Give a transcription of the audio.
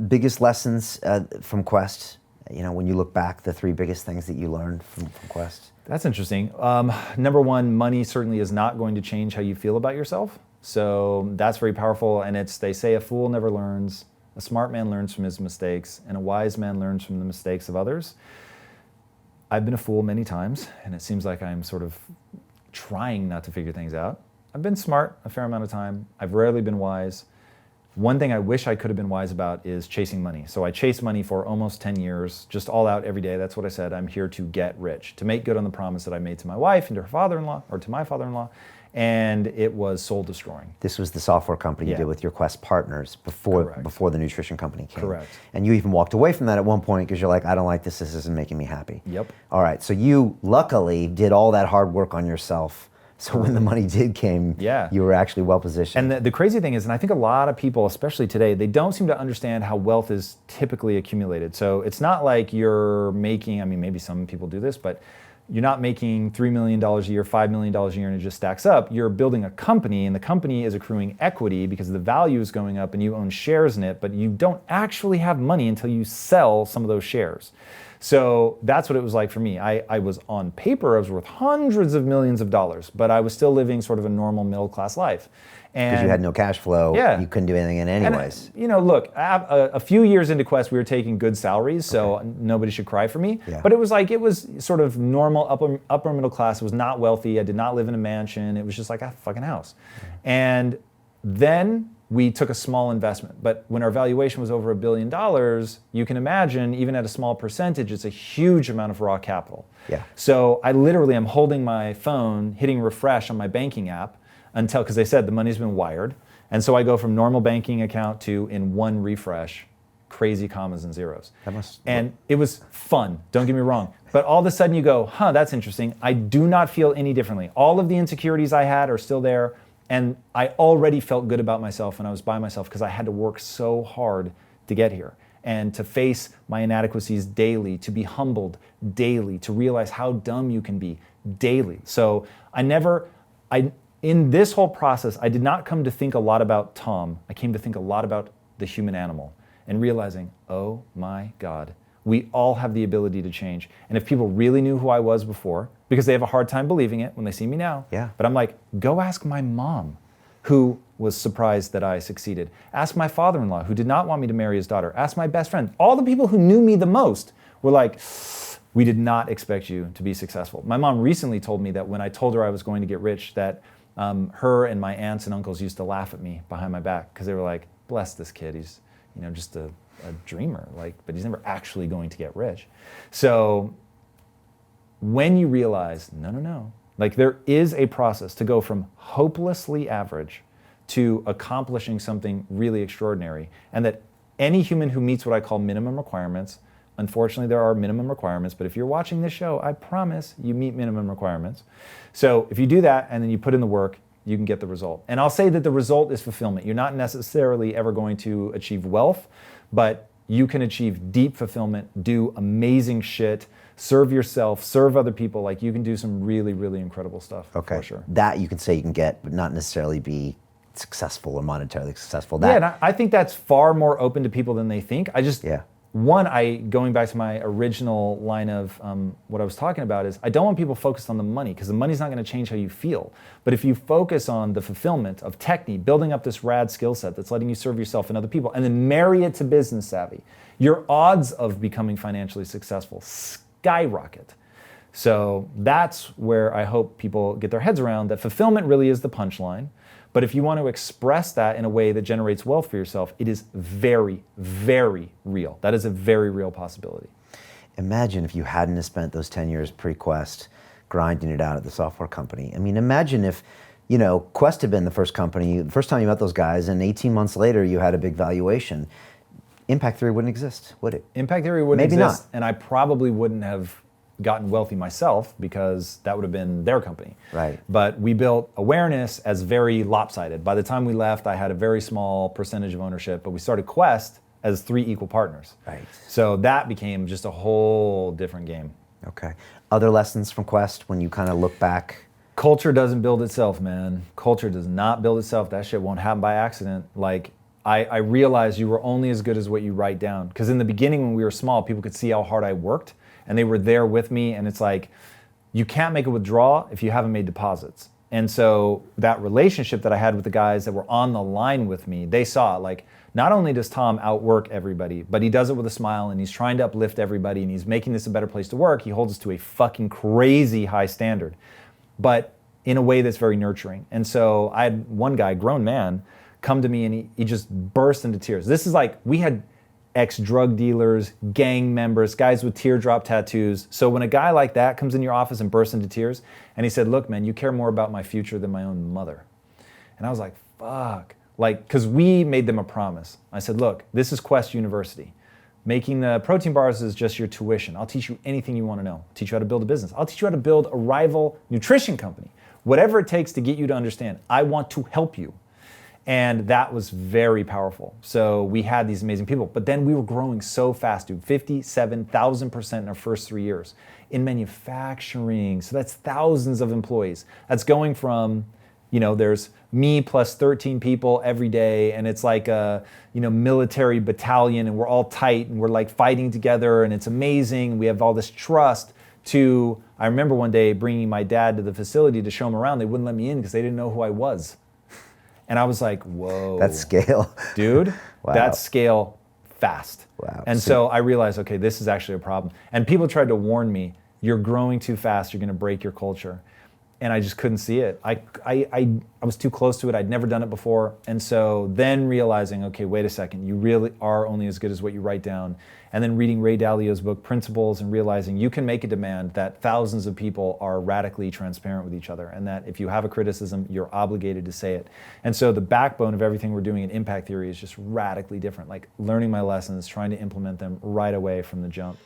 Biggest lessons from Quest? When you look back, the 3 biggest things that you learned from Quest? That's interesting. Number one, money certainly is not going to change how you feel about yourself. So that's very powerful. And they say a fool never learns, a smart man learns from his mistakes, and a wise man learns from the mistakes of others. I've been a fool many times, and it seems like I'm sort of trying not to figure things out. I've been smart a fair amount of time. I've rarely been wise. One thing I wish I could have been wise about is chasing money. So I chased money for almost 10 years, just all out every day. That's what I said. I'm here to get rich, to make good on the promise that I made to my wife and to her father-in-law, or to my father-in-law, and it was soul destroying. This was the software company you did with your Quest partners before the nutrition company came. Correct. And you even walked away from that at one point because you're like, I don't like this isn't making me happy. Yep. All right, so you luckily did all that hard work on yourself. So when the money did came, you were actually well positioned. And the crazy thing is, and I think a lot of people, especially today, they don't seem to understand how wealth is typically accumulated. So it's not like you're making, maybe some people do this, but you're not making $3 million a year, $5 million a year, and it just stacks up. You're building a company, and the company is accruing equity because the value is going up and you own shares in it, but you don't actually have money until you sell some of those shares. So that's what it was like for me. I was on paper, I was worth hundreds of millions of dollars, but I was still living sort of a normal middle-class life. Because you had no cash flow, you couldn't do anything in anyways. And, look, a few years into Quest, we were taking good salaries, so nobody should cry for me. Yeah. But it was sort of normal, upper middle class. It was not wealthy. I did not live in a mansion. It was just like a fucking house. And then we took a small investment. But when our valuation was over $1 billion, you can imagine, even at a small percentage, it's a huge amount of raw capital. Yeah. So I literally am holding my phone, hitting refresh on my banking app, because they said the money's been wired. And so I go from normal banking account to, in one refresh, crazy commas and zeros. And it was fun, don't get me wrong. But all of a sudden you go, that's interesting. I do not feel any differently. All of the insecurities I had are still there. And I already felt good about myself when I was by myself because I had to work so hard to get here and to face my inadequacies daily, to be humbled daily, to realize how dumb you can be daily. So in this whole process, I did not come to think a lot about Tom. I came to think a lot about the human animal and realizing, oh my God, we all have the ability to change. And if people really knew who I was before, because they have a hard time believing it when they see me now, but I'm like, go ask my mom, who was surprised that I succeeded. Ask my father-in-law, who did not want me to marry his daughter. Ask my best friend. All the people who knew me the most were like, we did not expect you to be successful. My mom recently told me that when I told her I was going to get rich, that her and my aunts and uncles used to laugh at me behind my back because they were like, bless this kid, he's just a dreamer, but he's never actually going to get rich. So when you realize, no, there is a process to go from hopelessly average to accomplishing something really extraordinary, and that any human who meets what I call minimum requirements, unfortunately there are minimum requirements, but if you're watching this show, I promise you meet minimum requirements. So if you do that and then you put in the work, you can get the result. And I'll say that the result is fulfillment. You're not necessarily ever going to achieve wealth, but you can achieve deep fulfillment, do amazing shit, serve yourself, serve other people. You can do some really, really incredible stuff. Okay. For sure. That you can say you can get, but not necessarily be successful or monetarily successful. And I think that's far more open to people than they think. Going back to my original line of what I was talking about is, I don't want people focused on the money, because the money's not going to change how you feel. But if you focus on the fulfillment of technique, building up this rad skill set that's letting you serve yourself and other people, and then marry it to business savvy, your odds of becoming financially successful skyrocket. So that's where I hope people get their heads around that fulfillment really is the punchline. But if you want to express that in a way that generates wealth for yourself, it is very, very real. That is a very real possibility. Imagine if you hadn't have spent those 10 years pre-Quest grinding it out at the software company. Imagine if, Quest had been the first company, the first time you met those guys, and 18 months later you had a big valuation. Impact theory wouldn't exist, would it? Impact theory wouldn't Maybe exist. Not. And I probably wouldn't have gotten wealthy myself, because that would have been their company. Right. But we built awareness as very lopsided. By the time we left, I had a very small percentage of ownership, but we started Quest as 3 equal partners. Right. So that became just a whole different game. Okay. Other lessons from Quest when you kind of look back? Culture doesn't build itself, man. Culture does not build itself. That shit won't happen by accident. I realized you were only as good as what you write down. Because in the beginning, when we were small, people could see how hard I worked, and they were there with me. And it's like, you can't make a withdrawal if you haven't made deposits. And so that relationship that I had with the guys that were on the line with me, they saw like, not only does Tom outwork everybody, but he does it with a smile, and he's trying to uplift everybody, and he's making this a better place to work. He holds us to a fucking crazy high standard, but in a way that's very nurturing. And so I had one guy, grown man, come to me, and he just burst into tears. This is like, we had ex-drug dealers, gang members, guys with teardrop tattoos. So when a guy like that comes in your office and bursts into tears, and he said, look, man, you care more about my future than my own mother. And I was like, fuck. Like, because we made them a promise. I said, look, this is Quest University. Making the protein bars is just your tuition. I'll teach you anything you want to know. I'll teach you how to build a business. I'll teach you how to build a rival nutrition company. Whatever it takes to get you to understand, I want to help you. And that was very powerful. So we had these amazing people, but then we were growing so fast, dude, 57,000% in our first 3 years in manufacturing. So that's thousands of employees. That's going from, there's me plus 13 people every day, and it's like a, military battalion, and we're all tight, and we're like fighting together, and it's amazing. We have all this trust. To, I remember one day bringing my dad to the facility to show him around. They wouldn't let me in because they didn't know who I was. And I was like, whoa. That's scale. Dude, Wow. that's scale fast. Wow. And so I realized, okay, this is actually a problem. And people tried to warn me, you're growing too fast, you're gonna break your culture. And I just couldn't see it. I was too close to it. I'd never done it before. And so then realizing, okay, wait a second, you really are only as good as what you write down. And then reading Ray Dalio's book, Principles, and realizing you can make a demand that thousands of people are radically transparent with each other, and that if you have a criticism, you're obligated to say it. And so the backbone of everything we're doing in impact theory is just radically different, like learning my lessons, trying to implement them right away from the jump.